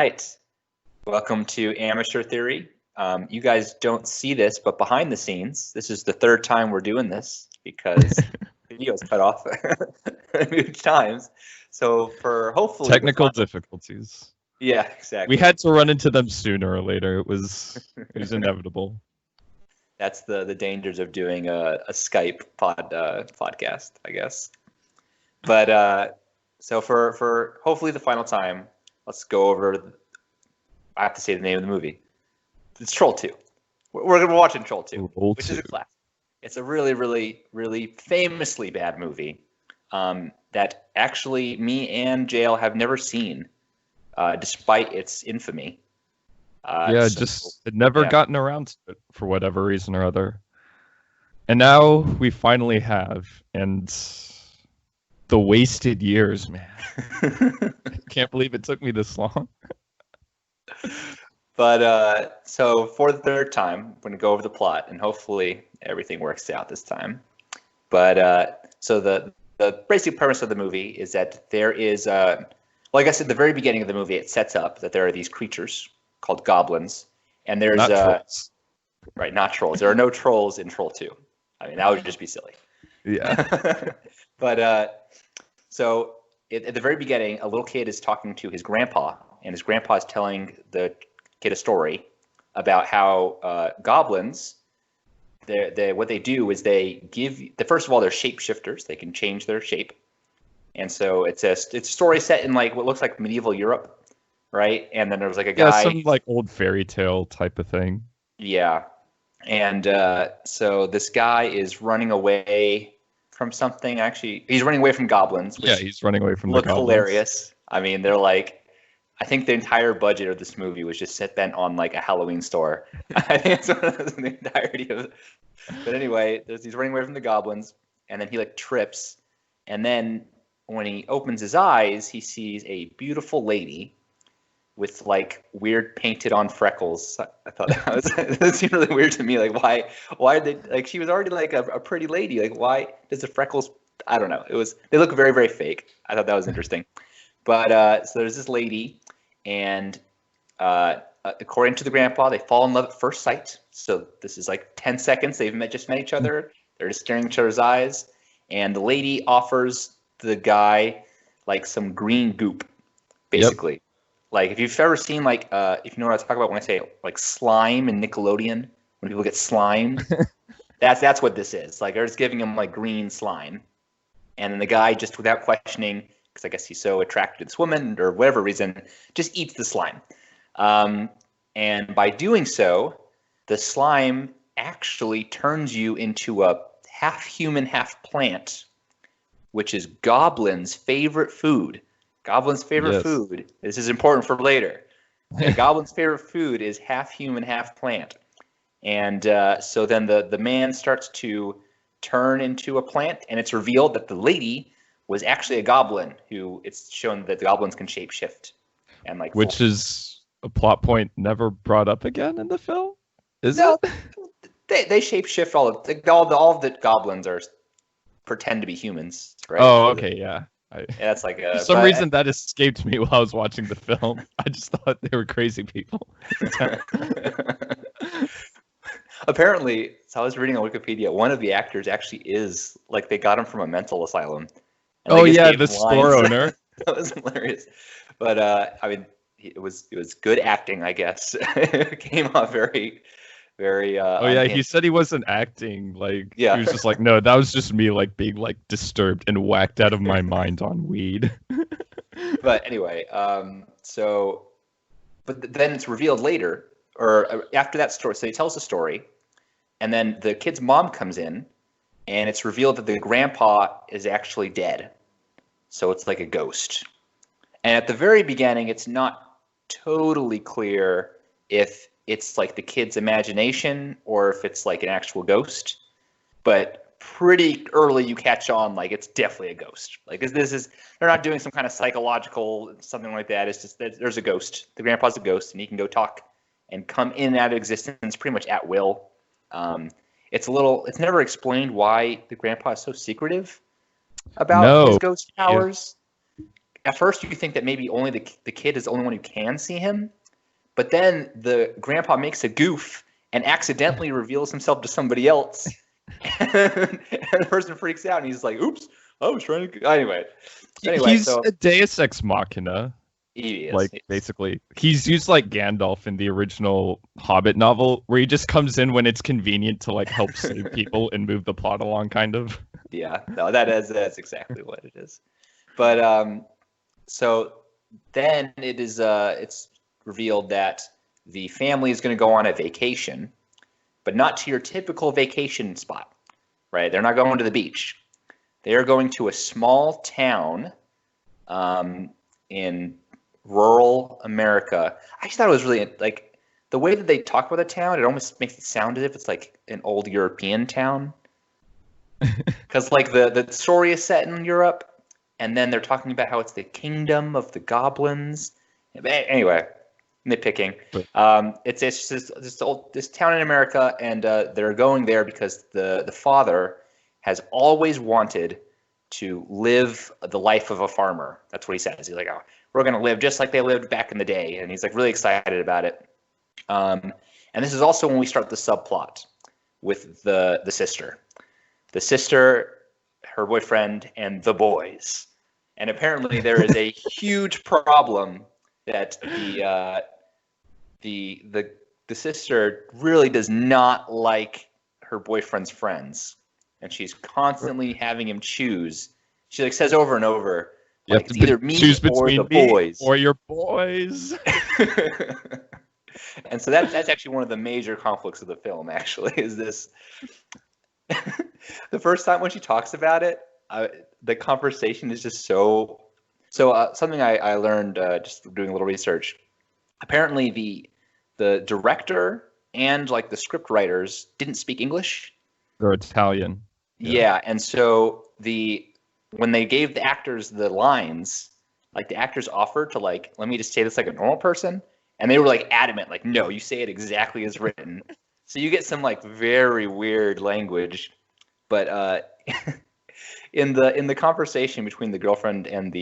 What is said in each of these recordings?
right. Welcome to Amateur Theory. You guys don't see this, but behind the scenes, this is the third time we're doing this because video's cut off a few times. So for hopefully technical difficulties. Yeah, exactly. We had to run into them sooner or later. It was inevitable. That's the dangers of doing a Skype podcast, I guess. But so for hopefully the final time, let's go over. I have to say the name of the movie. It's Troll 2. We're watching Troll 2, which is a classic. It's a really, really, really famously bad movie that actually me and JL have never seen, despite its infamy. It never gotten around to it for whatever reason or other. And now we finally have, and the wasted years, man. I can't believe it took me this long. But so for the third time, I'm going to go over the plot, and hopefully everything works out this time. But so the basic premise of the movie is that there is, like I said, the very beginning of the movie, it sets up that there are these creatures called goblins, and there's not trolls. Right, not trolls. There are no trolls in Troll 2. I mean, that would just be silly. Yeah. But so at the very beginning, a little kid is talking to his grandpa, and his grandpa is telling the kid a story about how goblins, what they do is they give, first of all, they're shapeshifters. They can change their shape. And so it's a story set in like what looks like medieval Europe, right? And then there's like a guy. Yeah, some like old fairy tale type of thing. Yeah. And so this guy is running away from something. Actually, he's running away from goblins. Yeah, he's running away from the goblins. Look hilarious. I mean, they're like, I think the entire budget of this movie was just spent on like a Halloween store. I think it's the entirety of it. But anyway, he's running away from the goblins, and then he like trips, and then when he opens his eyes, he sees a beautiful lady with like weird painted on freckles. I thought that seemed really weird to me. Like why did they, like, she was already like a pretty lady. Like why does the freckles? I don't know. They look very, very fake. I thought that was interesting. But so there's this lady, and according to the grandpa, they fall in love at first sight. So this is like 10 seconds. They've just met each other. They're just staring in each other's eyes. And the lady offers the guy like some green goop, basically. Yep. Like if you've ever seen like, if you know what I talk about when I say like slime in Nickelodeon, when people get slimed, that's what this is. Like they're just giving him like green slime. And then the guy, just without questioning, because I guess he's so attracted to this woman or whatever reason, just eats the slime. And by doing so, the slime actually turns you into a half human, half plant, which is Goblin's favorite food. Goblin's favorite food. This is important for later. Goblin's favorite food is half human, half plant. And so then the man starts to turn into a plant, and it's revealed that the lady was actually a goblin who, it's shown that the goblins can shapeshift. And like, which is a plot point never brought up again in the film? Is it? They shapeshift all of the goblins pretend to be humans, right? Oh, okay, yeah. That's like for some reason that escaped me while I was watching the film. I just thought they were crazy people. Apparently, so I was reading on Wikipedia, one of the actors actually is like, they got him from a mental asylum. Oh yeah, the store owner. That was hilarious. But I mean, it was good acting, I guess. It came off very, very. Oh yeah, he said he wasn't acting. Like, he was just like, no, that was just me, like being like disturbed and whacked out of my mind on weed. But anyway, but then it's revealed later, or after that story. So he tells the story, and then the kid's mom comes in, and it's revealed that the grandpa is actually dead. So it's like a ghost. And at the very beginning, it's not totally clear if it's like the kid's imagination or if it's like an actual ghost. But pretty early you catch on, like, it's definitely a ghost. Like, they're not doing some kind of psychological something like that. It's just that there's a ghost. The grandpa's a ghost, and he can go talk and come in and out of existence pretty much at will. It's never explained why the grandpa is so secretive about his ghost powers. at first you think that maybe only the kid is the only one who can see him, but then the grandpa makes a goof and accidentally reveals himself to somebody else, and the person freaks out and he's like, "Oops, I was trying to." Anyway, he's a Deus Ex Machina. He is. Like, basically, he's used like Gandalf in the original Hobbit novel, where he just comes in when it's convenient to like help save people and move the plot along, kind of. Yeah, no, that's exactly what it is. But so then it's revealed that the family is going to go on a vacation, but not to your typical vacation spot, right? They're not going to the beach. They are going to a small town in rural America. I just thought it was really, like, the way that they talk about the town, it almost makes it sound as if it's like an old European town. Because like the story is set in Europe, and then they're talking about how it's the kingdom of the goblins. Anyway, nitpicking. It's just this town in America, and they're going there because the father has always wanted to live the life of a farmer. That's what he says. He's like, "Oh, we're going to live just like they lived back in the day," and he's like really excited about it. And this is also when we start the subplot with the sister. The sister, her boyfriend, and the boys. And apparently there is a huge problem that the sister really does not like her boyfriend's friends, and she's constantly having him choose. She like says over and over, like, it's either me or the boys or your boys. And so that's actually one of the major conflicts of the film. Actually, is this. The first time when she talks about it, the conversation is just so. Something I learned just doing a little research. Apparently, the director and like the script writers didn't speak English. They're Italian. Yeah, and so when they gave the actors the lines, like the actors offered to like, let me just say this like a normal person, and they were like adamant, like, no, you say it exactly as written. So you get some like very weird language, but in the conversation between the girlfriend and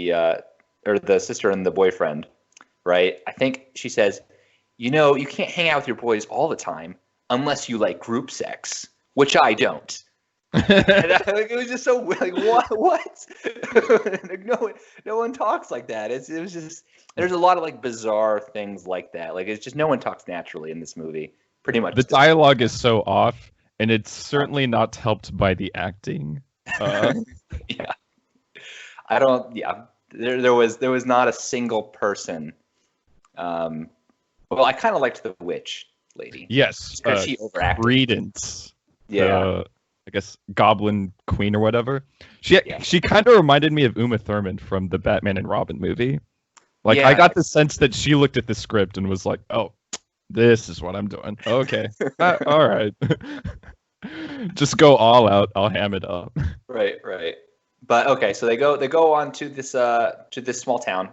or the sister and the boyfriend, right? I think she says, you can't hang out with your boys all the time unless you like group sex, which I don't. And it was just so like what? Like, no one talks like that. It was just, there's a lot of like bizarre things like that. Like, it's just no one talks naturally in this movie. Pretty much. The dialogue is so off, and it's certainly not helped by the acting. Yeah. I don't. Yeah. There was not a single person. Well, I kind of liked the witch lady. Yes. Because she overacted. Credence. Yeah. I guess Goblin Queen or whatever. She kind of reminded me of Uma Thurman from the Batman and Robin movie. Like, I got the sense that she looked at the script and was like, "Oh, this is what I'm doing. Okay, all right, just go all out. I'll ham it up." Right. But okay, so they go on to this small town,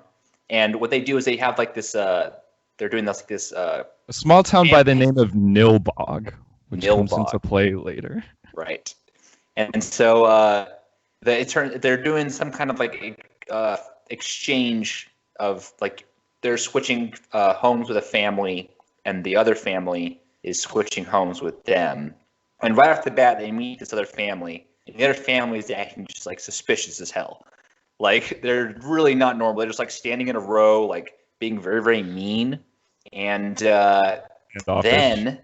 and what they do is they have like this. They're doing this a small town by the name of Nilbog, which comes into play later. Right, and so they're doing some kind of like exchange of like they're switching homes with a family, and the other family is switching homes with them. And right off the bat, they meet this other family, and the other family is acting just like suspicious as hell. Like, they're really not normal. They're just like standing in a row, like being very, very mean. And then.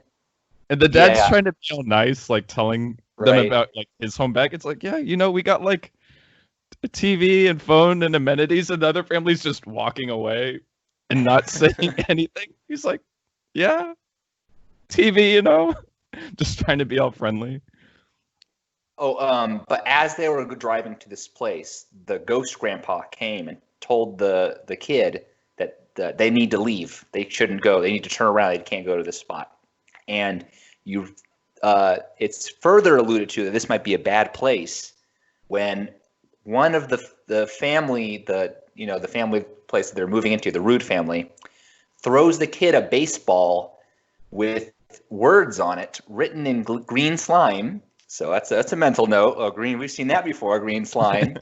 And the dad's trying to be all nice, like telling them about like his home back. It's like, yeah, we got like a TV and phone and amenities, and the other family's just walking away and not saying anything. He's like, yeah, TV, just trying to be all friendly. Oh, but as they were driving to this place, the ghost grandpa came and told the kid that they need to leave. They shouldn't go. They need to turn around. They can't go to this spot. And it's further alluded to that this might be a bad place when one of the family, the family place that they're moving into, the Rude family, throws the kid a baseball with words on it written in green slime. So that's a mental note. Oh, green, we've seen that before, green slime.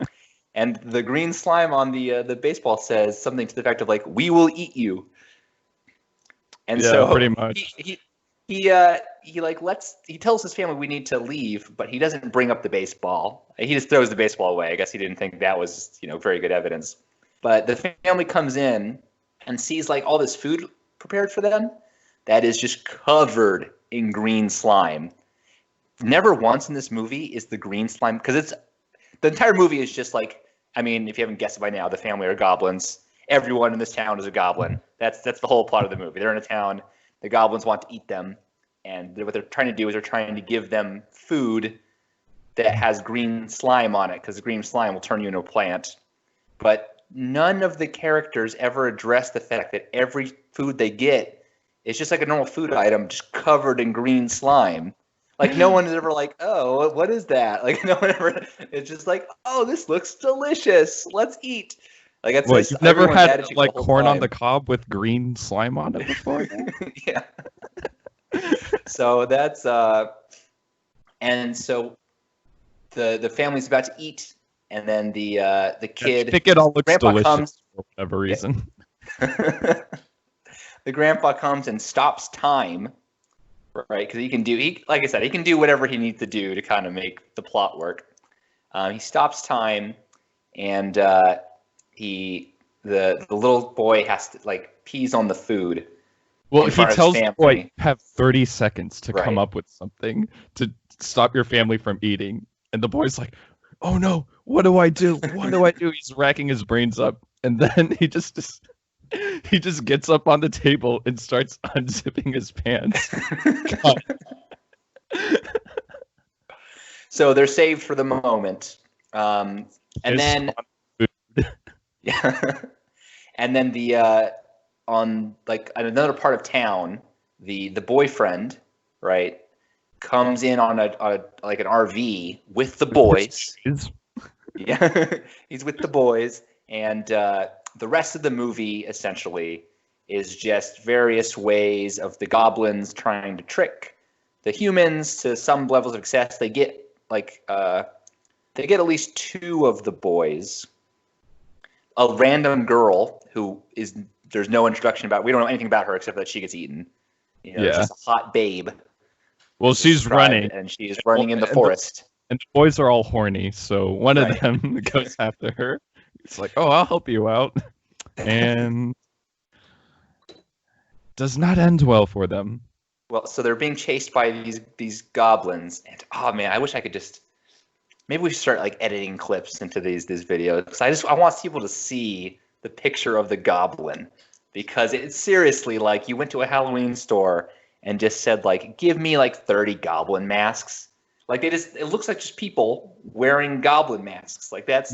And the green slime on the baseball says something to the effect of like, "We will eat you." And so pretty much. He tells his family we need to leave, but he doesn't bring up the baseball. He just throws the baseball away. I guess he didn't think that was, very good evidence. But the family comes in and sees like all this food prepared for them that is just covered in green slime. Never once in this movie is the green slime, because the entire movie is just like, I mean, if you haven't guessed it by now, the family are goblins. Everyone in this town is a goblin. That's the whole plot of the movie. They're in a town. The goblins want to eat them, and what they're trying to do is they're trying to give them food that has green slime on it, because the green slime will turn you into a plant. But none of the characters ever address the fact that every food they get is just like a normal food item, just covered in green slime. Like, no one is ever like, oh, what is that? Like, no one ever. It's just like, oh, this looks delicious. Let's eat. Like, that's what, you've never had like corn on the cob with green slime on it before? Yeah. So that's and so the family's about to eat, and then the kid. I think it all looks delicious comes, for whatever reason. The grandpa comes and stops time, right? Because like I said, he can do whatever he needs to do to kind of make the plot work. He stops time, and the little boy has to like pees on the food. Well, he tells the boy, you have 30 seconds to come up with something to stop your family from eating. And the boy's like, oh no, what do I do? What do I do? He's racking his brains up. And then he just gets up on the table and starts unzipping his pants. So they're saved for the moment. And then yeah. And then on like another part of town, the boyfriend, right, comes in on a like an RV with the boys. Yeah, he's with the boys, and the rest of the movie essentially is just various ways of the goblins trying to trick the humans to some levels of success. They get at least two of the boys. A random girl who there's no introduction about. We don't know anything about her except that she gets eaten. Just a hot babe. Well, she's running, and she's running in the forest. And the boys are all horny, so one of them goes after her. It's like, oh, I'll help you out, and does not end well for them. Well, so they're being chased by these goblins, and oh man, I wish I could just. Maybe we should start like editing clips into these videos, because I want people to see the picture of the goblin, because it's seriously like you went to a Halloween store and just said like, give me like 30 goblin masks. Like it looks like just people wearing goblin masks. Like that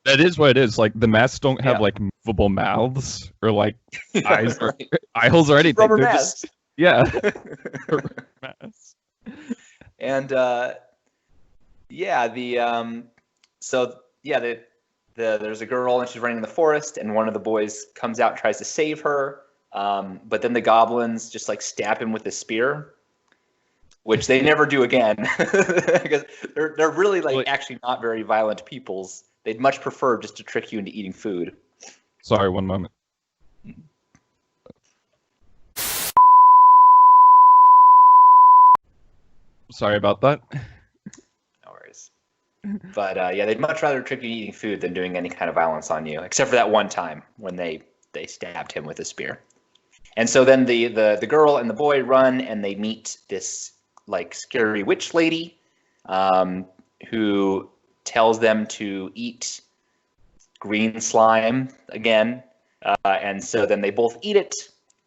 is what it is. Like the masks don't have like movable mouths or like eyes or eye holes or anything. Rubber masks. Rubber masks. And there's a girl and she's running in the forest, and one of the boys comes out and tries to save her, but then the goblins just like stab him with a spear, which they never do again, because they're really like actually not very violent peoples. They'd much prefer just to trick you into eating food. Sorry, one moment. Sorry about that. But they'd much rather trick you eating food than doing any kind of violence on you, except for that one time when they stabbed him with a spear. And so then the girl and the boy run, and they meet this like scary witch lady, who tells them to eat green slime again. And so then they both eat it.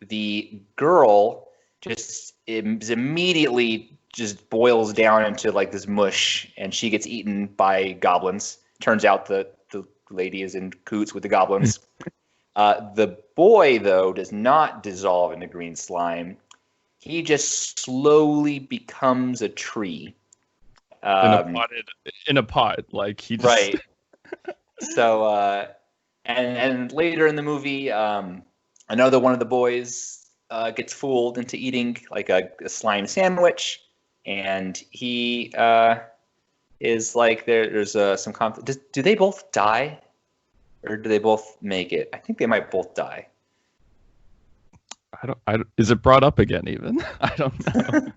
The girl just is immediately just boils down into like this mush, and she gets eaten by goblins. Turns out the lady is in cahoots with the goblins. The boy, though, does not dissolve into green slime. He just slowly becomes a tree. In a pot, like he just... Right. So, and later in the movie, another one of the boys gets fooled into eating like a slime sandwich. And he is like there's some conflict. Do they both die, or do they both make it? I think they might both die. Is it brought up again? Even I don't know.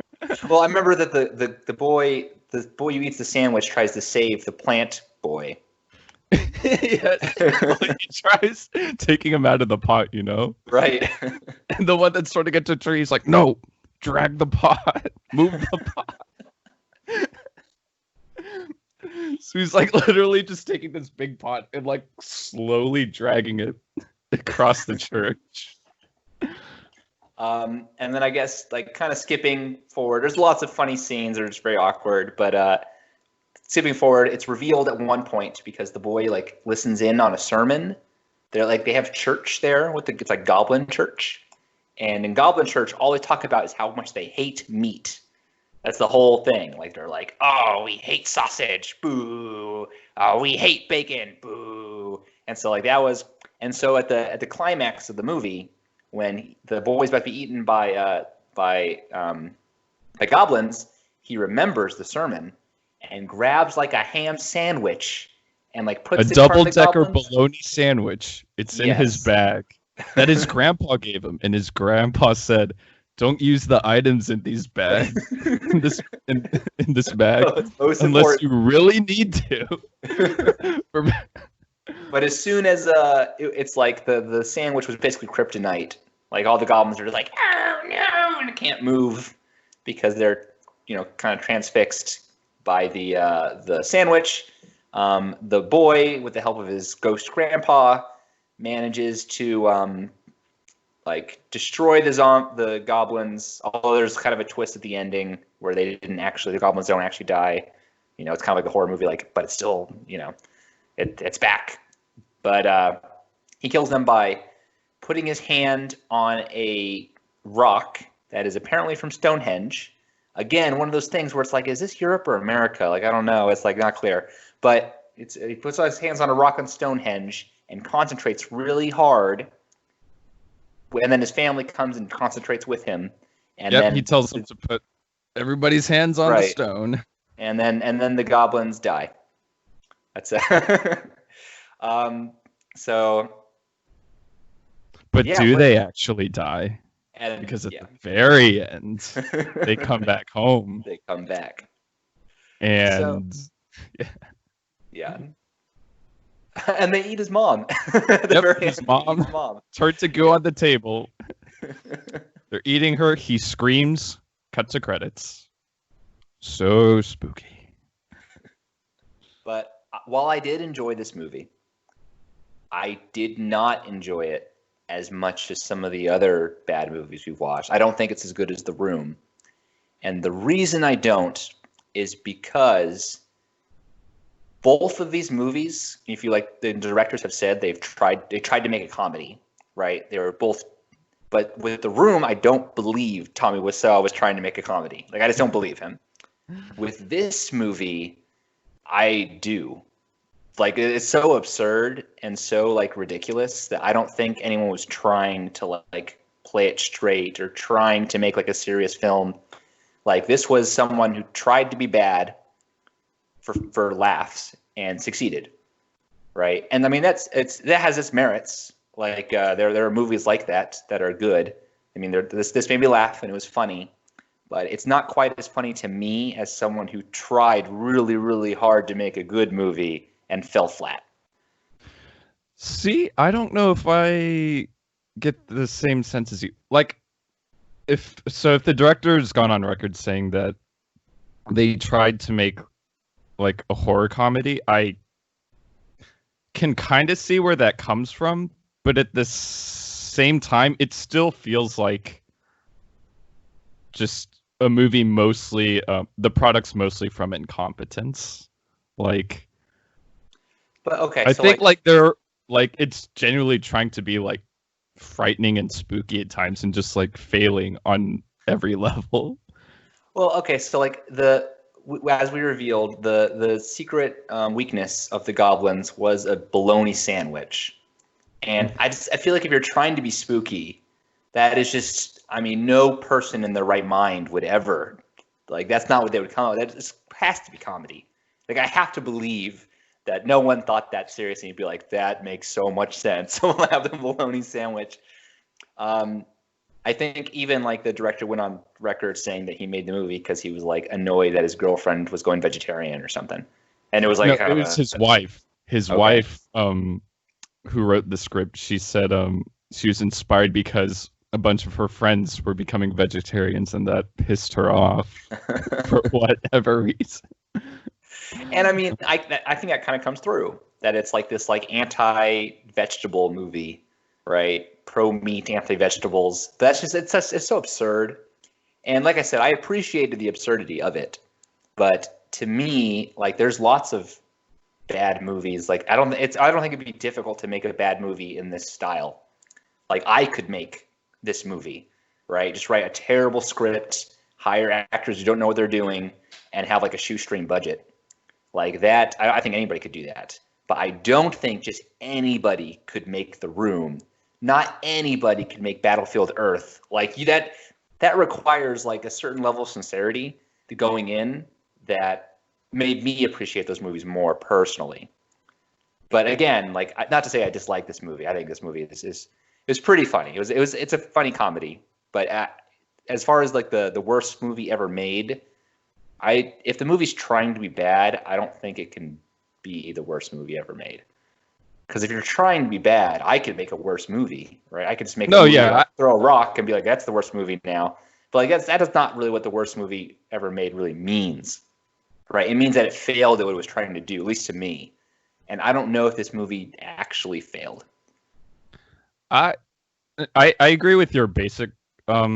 Well, I remember that the boy who eats the sandwich tries to save the plant boy. Yeah, he tries taking him out of the pot, Right. And the one that's trying to get to the tree, he's like, no, drag the pot, move the pot. So he's like literally just taking this big pot and like slowly dragging it across the church. And then I guess like kind of skipping forward, there's lots of funny scenes that are just very awkward, but skipping forward, it's revealed at one point because the boy like listens in on a sermon. They have church there it's like Goblin Church. And in Goblin Church, all they talk about is how much they hate meat. That's the whole thing. Like they're like, oh, we hate sausage, boo. Oh, we hate bacon, boo. And so like that was, and so at the climax of the movie, when the boy's about to be eaten by goblins, he remembers the sermon and grabs like a ham sandwich and like puts a double-decker bologna sandwich. It's in his bag that his grandpa gave him, and his grandpa said, "Don't use the items in these bags in this bag unless you really need to." But as soon as it's like the sandwich was basically kryptonite. Like all the goblins are just like, oh no, and can't move because they're kind of transfixed by the sandwich. The boy, with the help of his ghost grandpa, manages to like destroy the goblins. Although there's kind of a twist at the ending where the goblins don't actually die. It's kind of like a horror movie, but it's still it's back. But he kills them by putting his hand on a rock that is apparently from Stonehenge. Again, one of those things where it's like, is this Europe or America? Like, I don't know. It's like not clear. But he puts his hands on a rock on Stonehenge and concentrates really hard. And then his family comes and concentrates with him. And then he tells them to put everybody's hands on the stone. And then the goblins die. That's it. So. But do they actually die? Because at the very end, they come back home. They come back. And yeah. And they eat his mom. His mom turns to go on the table. They're eating her. He screams. Cut to credits. So spooky. But while I did enjoy this movie, I did not enjoy it as much as some of the other bad movies we've watched. I don't think it's as good as The Room. And the reason I don't is because both of these movies, if you like, the directors have said they tried to make a comedy, right? They were both, but with The Room, I don't believe Tommy Wiseau was trying to make a comedy. Like, I just don't believe him. With this movie, I do. Like, it's so absurd and so like ridiculous that I don't think anyone was trying to like play it straight or trying to make like a serious film. Like, this was someone who tried to be bad for laughs and succeeded, right? And I mean that has its merits. Like there are movies like that are good. I mean, this made me laugh and it was funny, but it's not quite as funny to me as someone who tried really, really hard to make a good movie and fell flat. See, I don't know if I get the same sense as you. Like, if the director's gone on record saying that they tried to make like a horror comedy, I can kind of see where that comes from, but at the same time, it still feels like just a movie mostly, the product's mostly from incompetence. Like, but okay, I think like they're like, it's genuinely trying to be like frightening and spooky at times and just like failing on every level. Well, okay, so like as we revealed, the secret weakness of the goblins was a bologna sandwich. And I feel like if you're trying to be spooky, that is just, I mean, no person in their right mind would ever, like, that's not what they would come up with. That just has to be comedy. Like I have to believe that no one thought that seriously and be like, that makes so much sense. We'll have the bologna sandwich. I think even like the director went on record saying that he made the movie because he was like annoyed that his girlfriend was going vegetarian or something. And it was like, no, it was his wife. His wife, who wrote the script, she said she was inspired because a bunch of her friends were becoming vegetarians and that pissed her off for whatever reason. And I mean, I think that kind of comes through, that it's like this like anti-vegetable movie, right? Pro-meat, anti-vegetables. That's just it's so absurd. And like I said, I appreciated the absurdity of it, but to me, like there's lots of bad movies. Like I don't think it'd be difficult to make a bad movie in this style. Like I could make this movie, right? Just write a terrible script, hire actors who don't know what they're doing, and have like a shoestring budget. Like that, I think anybody could do that. But I don't think just anybody could make The Room. Not anybody could make Battlefield Earth. Like that requires like a certain level of sincerity to going in that made me appreciate those movies more personally. But again, like not to say I dislike this movie. I think this movie is pretty funny. It's a funny comedy. But as far as like the worst movie ever made, if the movie's trying to be bad, I don't think it can be the worst movie ever made. Because if you're trying to be bad, I could make a worse movie, right? I could just make throw a rock and be like, that's the worst movie now. But like that is not really what the worst movie ever made really means, right? It means that it failed at what it was trying to do, at least to me. And I don't know if this movie actually failed. I agree with your basic, or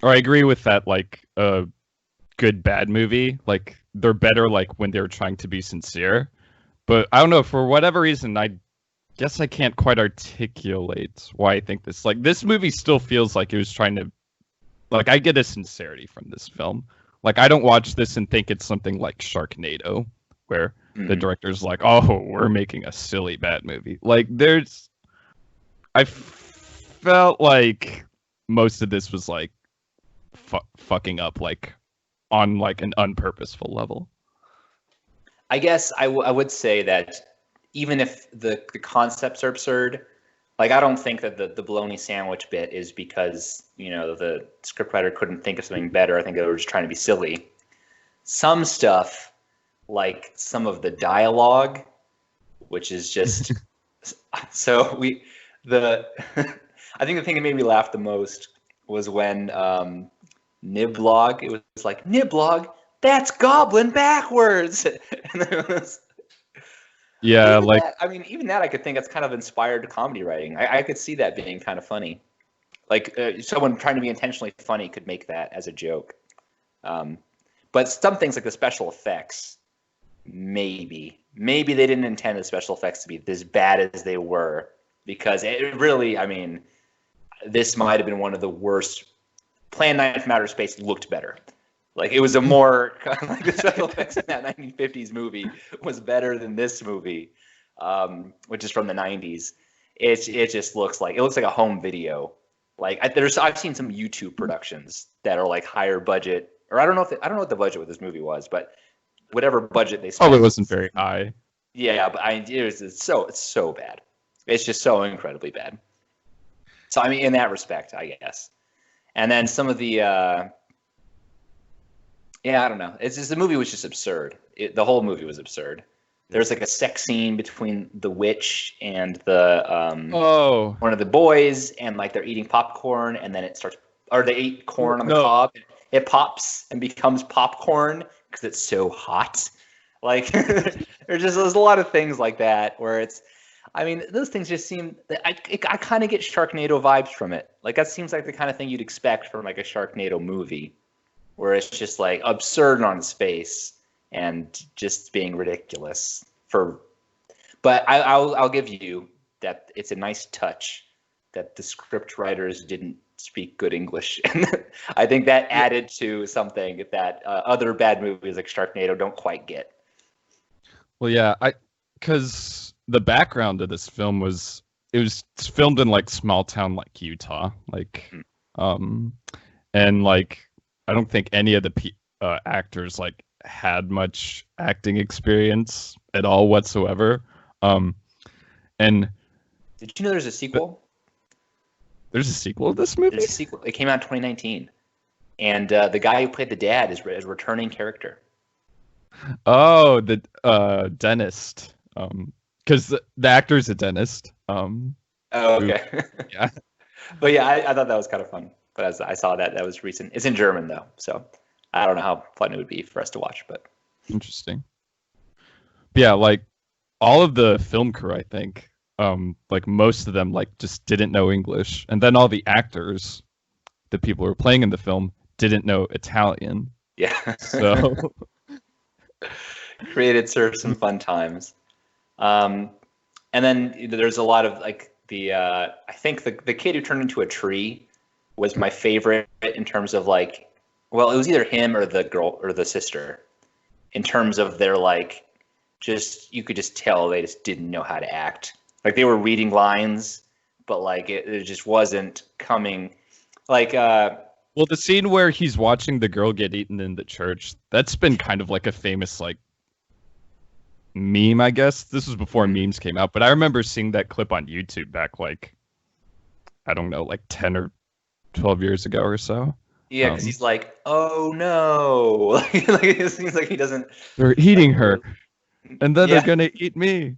I agree with that, like, good bad movie. Like, they're better, like, when they're trying to be sincere. But I don't know, for whatever reason, I guess I can't quite articulate why I think this. Like, this movie still feels like it was trying to, like, I get a sincerity from this film. Like, I don't watch this and think it's something like Sharknado, where the director's like, oh, we're making a silly bad movie. Like, I felt like most of this was, like, fucking up, like, on, like, an unpurposeful level. I guess I would say that even if the concepts are absurd, like I don't think that the bologna sandwich bit is because, you know, the scriptwriter couldn't think of something better. I think they were just trying to be silly. Some stuff, like some of the dialogue, which is just so I think the thing that made me laugh the most was when Niblog, it was like, Niblog, that's Goblin backwards. And it was, yeah, like that, I mean, even that I could think that's kind of inspired comedy writing. I could see that being kind of funny. Like someone trying to be intentionally funny could make that as a joke. But some things like the special effects, maybe they didn't intend the special effects to be as bad as they were, because it really, I mean, this might have been one of the worst. Plan 9 from Outer Space looked better. Like it was a more like the special effects in that 1950s movie was better than this movie, which is from the 90s. It just looks like a home video. Like I've seen some YouTube productions that are like higher budget, or I don't know what the budget with this movie was, but whatever budget they spent, probably wasn't very high. Yeah, but it's so bad. It's just so incredibly bad. So I mean, in that respect, I guess. And then some of the yeah, I don't know. It's just the movie was just absurd. The whole movie was absurd. There's like a sex scene between the witch and the one of the boys, and like they're eating popcorn, and then it starts, or they eat corn on the cob. It pops and becomes popcorn because it's so hot. Like there's a lot of things like that where it's, I mean, those things just seem, I kind of get Sharknado vibes from it. Like that seems like the kind of thing you'd expect from like a Sharknado movie, where it's just like absurd on its face and just being ridiculous. But I'll give you that it's a nice touch that the script writers didn't speak good English, and I think that added to something that other bad movies like Sharknado don't quite get. Well, yeah, because the background of this film was filmed in like small town like Utah, like and like I don't think any of the actors like had much acting experience at all whatsoever. And did you know there's a sequel? There's a sequel to this movie? There's a sequel. It came out in 2019. And the guy who played the dad is a returning character. Oh, the dentist. Because the actor's a dentist. Oh, okay. Yeah. But yeah, I thought that was kind of fun. But as I saw that was recent. It's in German though, so I don't know how fun it would be for us to watch. But interesting. But yeah, like all of the film crew, I think, like most of them, like just didn't know English, and then all the actors, the people who were playing in the film, didn't know Italian. Yeah. So created some fun times. And then there's a lot of like I think the kid who turned into a tree was my favorite in terms of like, well, it was either him or the girl or the sister in terms of their like, just, you could just tell they just didn't know how to act. Like they were reading lines, but like it just wasn't coming like, well, the scene where he's watching the girl get eaten in the church, that's been kind of like a famous like meme, I guess. This was before memes came out, but I remember seeing that clip on YouTube back like, I don't know, like 10 or 12 years ago or so. Yeah, because he's like, oh no. Like it seems like he doesn't. They're eating her, and then they're gonna eat me.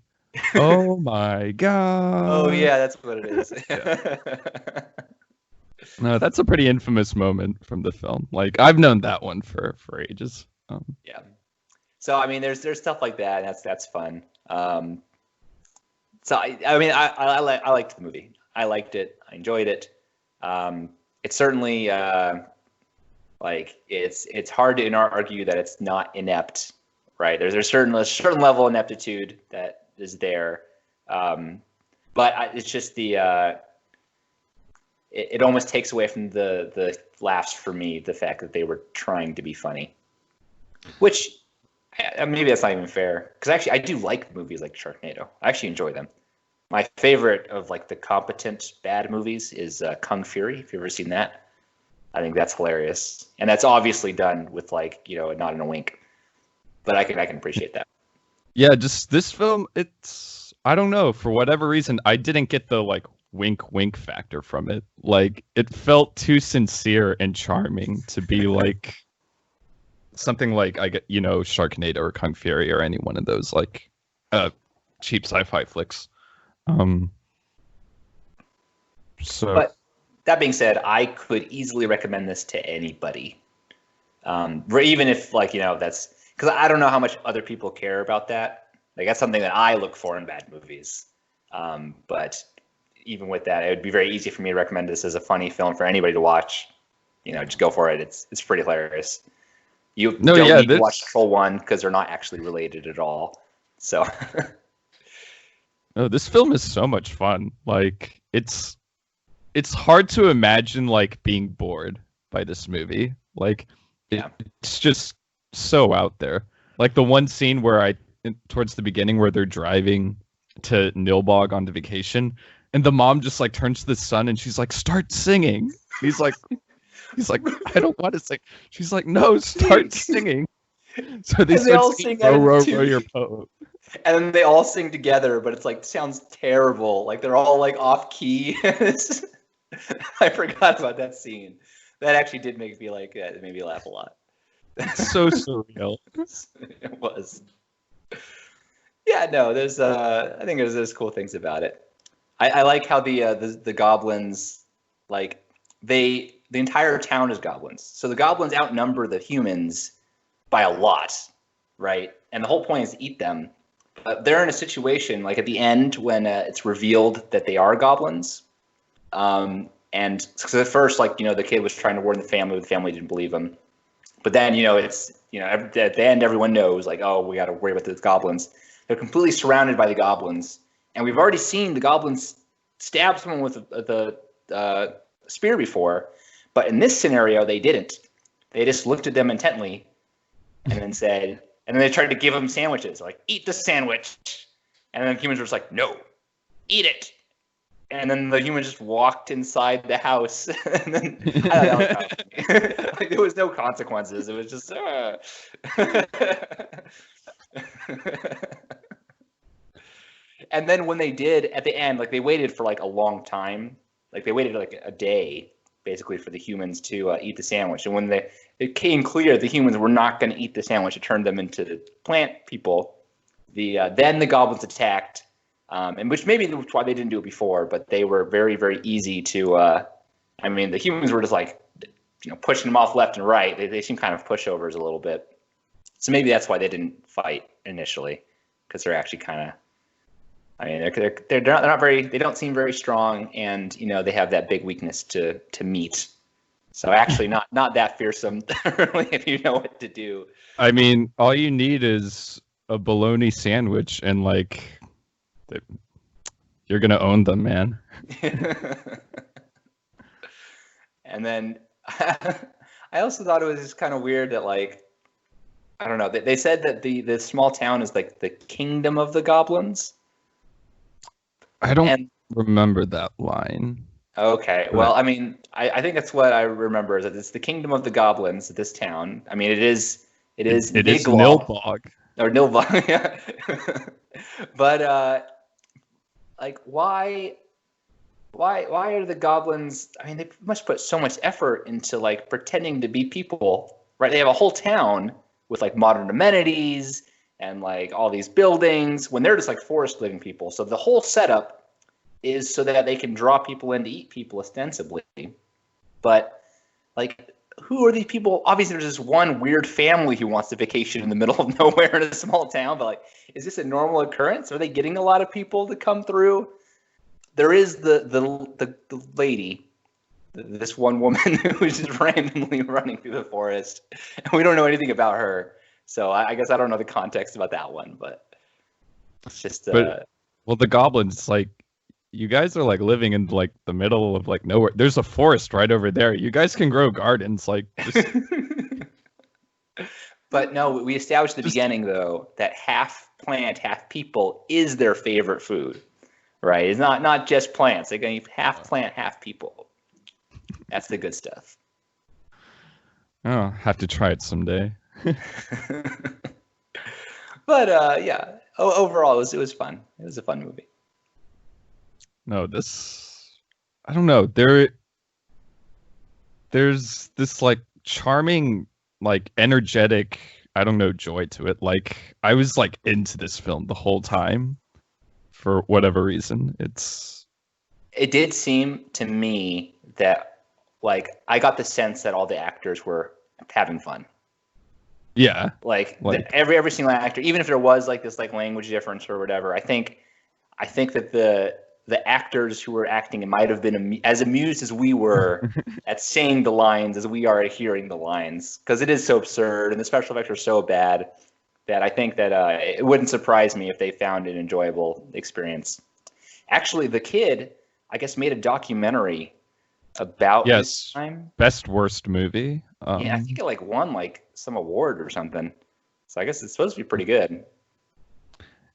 Oh my god. Oh yeah, that's what it is. Yeah. No, that's a pretty infamous moment from the film. Like I've known that one for ages. Yeah. So I mean, there's stuff like that, and that's fun. So I mean, I liked the movie. I liked it. I enjoyed it. It's certainly like it's hard to argue that it's not inept, right? There's a certain level of ineptitude that is there, but it's just it almost takes away from the laughs for me, the fact that they were trying to be funny, which maybe that's not even fair, because actually I do like movies like Sharknado. I actually enjoy them. My favorite of like the competent bad movies is Kung Fury. If you've ever seen that, I think that's hilarious, and that's obviously done with like, you know, not in a wink, but I can appreciate that. Yeah, just this film, it's, I don't know, for whatever reason I didn't get the like wink factor from it. Like it felt too sincere and charming to be like something like, I get, you know, Sharknado or Kung Fury or any one of those like cheap sci-fi flicks. But that being said, I could easily recommend this to anybody, even if, like, you know, that's because I don't know how much other people care about that. Like that's something that I look for in bad movies. But even with that, it would be very easy for me to recommend this as a funny film for anybody to watch. You know, just go for it. It's pretty hilarious. You don't need to watch Troll 1 because they're not actually related at all. So. No, this film is so much fun. Like it's hard to imagine like being bored by this movie. Like it's just so out there. Like the one scene where towards the beginning where they're driving to Nilbog on the vacation, and the mom just like turns to the son and she's like, "Start singing." He's like, "I don't want to sing." She's like, "No, start singing." So they start singing row your boat. And then they all sing together, but it's like, sounds terrible. Like they're all like off key. I forgot about that scene. That actually did make me like, it made me laugh a lot. So surreal. It was. Yeah, no, there's I think there's cool things about it. I like how the goblins, like the entire town is goblins. So the goblins outnumber the humans by a lot, right? And the whole point is to eat them. But they're in a situation like at the end when it's revealed that they are goblins. And because at first, like, you know, the kid was trying to warn the family didn't believe him. But then, you know, it's, you know, at the end, everyone knows, like, oh, we got to worry about those goblins. They're completely surrounded by the goblins. And we've already seen the goblins stab someone with the spear before. But in this scenario, they didn't. They just looked at them intently and then said, and then they tried to give them sandwiches, like, eat the sandwich. And then humans were just like, no, eat it. and then the human just walked inside the house, and then I don't know, that was kind of funny. Like there was no consequences. It was just. And then when they did at the end, like they waited for like a long time, like they waited like a day basically for the humans to eat the sandwich. And when it came clear the humans were not going to eat the sandwich, it turned them into plant people. Then the goblins attacked, and which maybe that's why they didn't do it before, but they were very, very easy to. I mean, the humans were just like, pushing them off left and right. They seem kind of pushovers a little bit, so maybe that's why they didn't fight initially, because they're actually kind of. I mean, they're not very. They don't seem very strong, and they have that big weakness to meat. So actually, not that fearsome, really, if you know what to do. I mean, all you need is a bologna sandwich, and like, you're gonna own them, man. And then I also thought it was just kind of weird that, like, I don't know. They said that the small town is like the kingdom of the goblins. I don't remember that line. Okay. Well, I mean, I think that's what I remember, is that it's the kingdom of the goblins, this town. I mean, it is Nilbog. Or Nilbog, yeah. But like, why are the goblins? I mean, they must put so much effort into like pretending to be people, right? They have a whole town with like modern amenities and like all these buildings when they're just like forest living people. So the whole setup is so that they can draw people in to eat people ostensibly. But like, who are these people? Obviously, there's this one weird family who wants to vacation in the middle of nowhere in a small town. But like, is this a normal occurrence? Are they getting a lot of people to come through? There is the lady, this one woman who's just randomly running through the forest, and we don't know anything about her. So I guess I don't know the context about that one, but it's just. Well, the goblins, like, you guys are like living in like the middle of like nowhere. There's a forest right over there. You guys can grow gardens, like. Just... But no, we established at the beginning though that half plant, half people is their favorite food, right? It's not just plants. They're going to eat half plant, half people. That's the good stuff. Oh, have to try it someday. But yeah, overall it was fun. It was a fun movie. No, I don't know. There's this like charming, like energetic, I don't know, joy to it. Like I was like into this film the whole time for whatever reason. It did seem to me that like I got the sense that all the actors were having fun. Yeah, like every single actor, even if there was like this like language difference or whatever, I think that the actors who were acting, it might have been as amused as we were at saying the lines as we are at hearing the lines, because it is so absurd and the special effects are so bad that I think that it wouldn't surprise me if they found an enjoyable experience. Actually, the kid, I guess, made a documentary about this time. Best worst movie. Yeah, I think it like won like some award or something. So I guess it's supposed to be pretty good.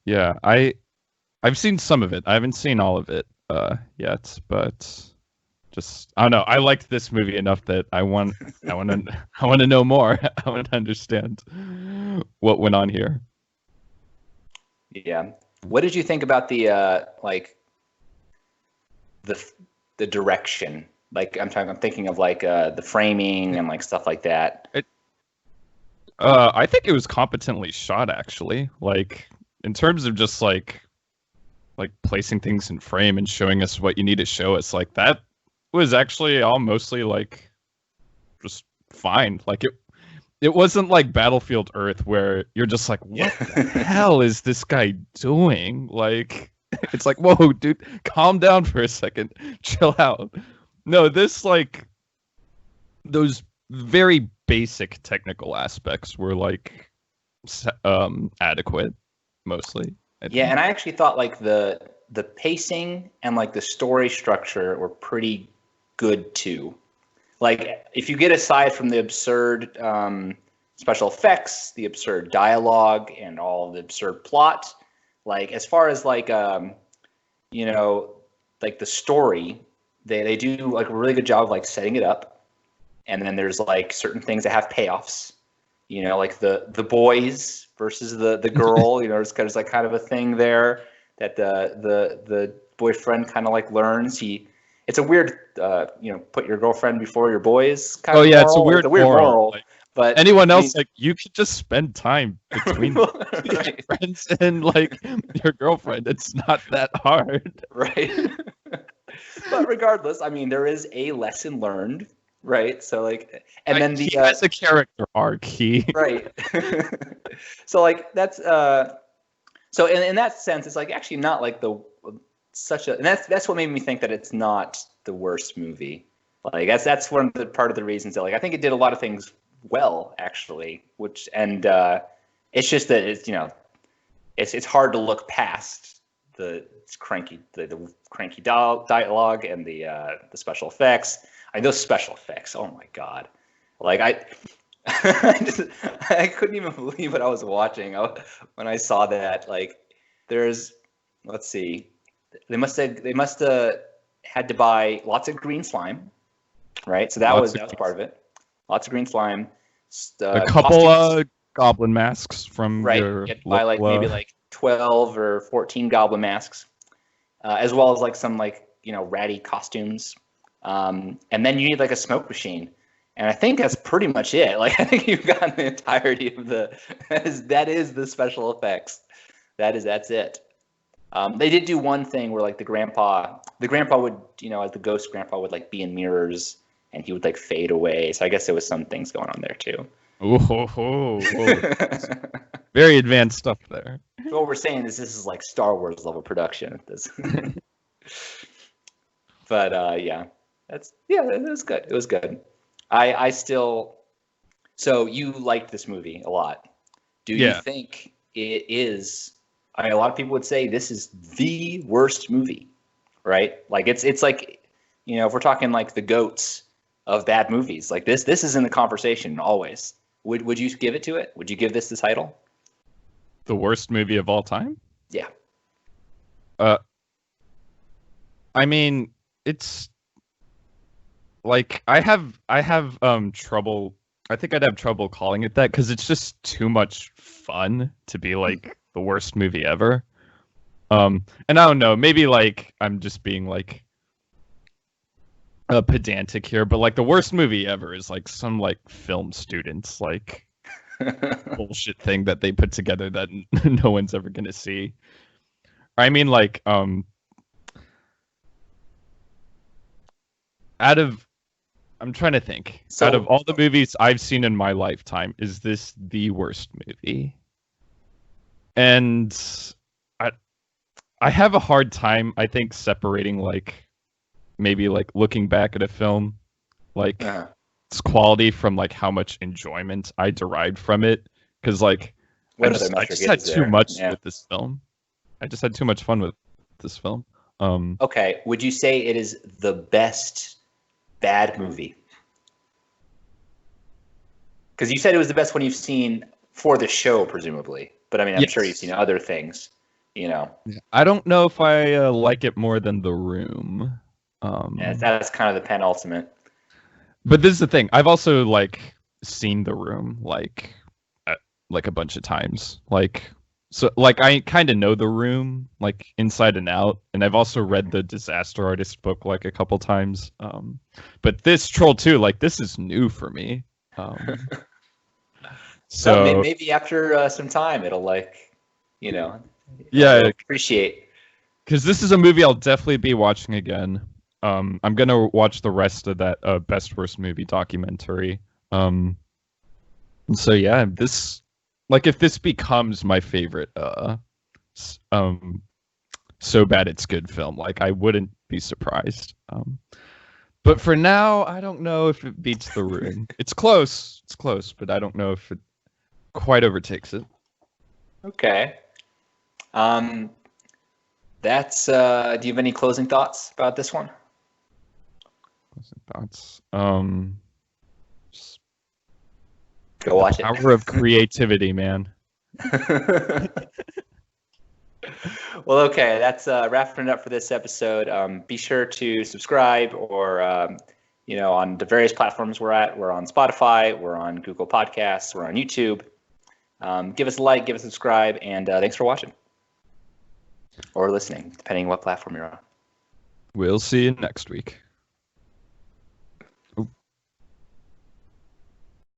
Yeah, I've seen some of it. I haven't seen all of it yet, but just I don't know. I liked this movie enough that I want to know more. I want to understand what went on here. Yeah. What did you think about the like the direction? Like I'm thinking of like the framing and like stuff like that. I think it was competently shot, actually. Like in terms of just like placing things in frame and showing us what you need to show us, like that was actually all mostly like just fine. Like it wasn't like Battlefield Earth where you're just like, what the hell is this guy doing? Like it's like, whoa, dude, calm down for a second, chill out. No, this like those very basic technical aspects were like adequate mostly. Yeah, and I actually thought like the pacing and like the story structure were pretty good too. Like if you get aside from the absurd special effects, the absurd dialogue, and all the absurd plot, like as far as like you know, like the story, they do like a really good job of like setting it up, and then there's like certain things that have payoffs. You know, like the boys versus the girl. You know, there's like kind of a thing there that the boyfriend kind of like learns. It's a weird you know, put your girlfriend before your boys kind of moral. It's a weird moral. Like, but anyone else, like, you could just spend time between right. friends and like your girlfriend. It's not that hard, right? But regardless, I mean, there is a lesson learned, right? So like, and then he has a character arc. Right. So like that's so in that sense, it's like actually not like and that's what made me think that it's not the worst movie. Like that's one of the part of the reasons that like I think it did a lot of things well, actually, which it's just that it's, you know, it's hard to look past the cranky dialogue and the special effects. I mean, those special effects, oh my god, like I couldn't even believe what I was watching when I saw that. Like let's see, they must have had to buy lots of green slime, right? So that was part of it. Lots of green slime. A couple goblin masks from your buy like maybe like 12 or 14 goblin masks, as well as like some like, you know, ratty costumes, and then you need like a smoke machine, and I think that's pretty much it. Like I think you've got the entirety of that is the special effects. That's it. They did do one thing where like the grandpa would, you know, as the ghost grandpa would like be in mirrors. And he would like fade away. So I guess there was some things going on there too. Very advanced stuff there. So what we're saying is this is like Star Wars level production. But yeah, it was good. It was good. I still. So you liked this movie a lot. Do you think it is? I mean, a lot of people would say this is the worst movie, right? Like it's like, you know, if we're talking like the GOATs of bad movies, like this is in the conversation always. Would you give it to it? Would you give this the title? The worst movie of all time? Yeah. I mean, it's like I have trouble. I think I'd have trouble calling it that because it's just too much fun to be like the worst movie ever. And I don't know, maybe like I'm just being like pedantic here, but like the worst movie ever is like some like film students like bullshit thing that they put together that no one's ever gonna see. I mean, like I'm trying to think. So, out of all the movies I've seen in my lifetime, is this the worst movie? And I have a hard time, I think, separating like maybe like looking back at a film, like its quality from like how much enjoyment I derived from it. Because like I just had too much with this film. I just had too much fun with this film. Okay, would you say it is the best bad movie? Because you said it was the best one you've seen for the show, presumably. But I mean, I'm sure you've seen other things, you know. I don't know if I like it more than The Room. That's kind of the penultimate. But this is the thing. I've also like seen The Room like a bunch of times. Like so like I kind of know The Room like inside and out, and I've also read the Disaster Artist book like a couple times. But this Troll 2, like this is new for me. So maybe after some time it'll like, you know, appreciate. Because this is a movie I'll definitely be watching again. I'm gonna watch the rest of that Best Worst Movie documentary. So yeah, this like if this becomes my favorite So Bad It's Good film, like I wouldn't be surprised. But for now, I don't know if it beats The Room. It's close, but I don't know if it quite overtakes it. Okay. That's do you have any closing thoughts about this one? Closing thoughts. Go watch it. Power of creativity, man. Well, okay, that's wrapping it up for this episode. Be sure to subscribe or, on the various platforms we're at. We're on Spotify, we're on Google Podcasts, we're on YouTube. Give us a like, give us a subscribe, and thanks for watching or listening, depending on what platform you're on. We'll see you next week.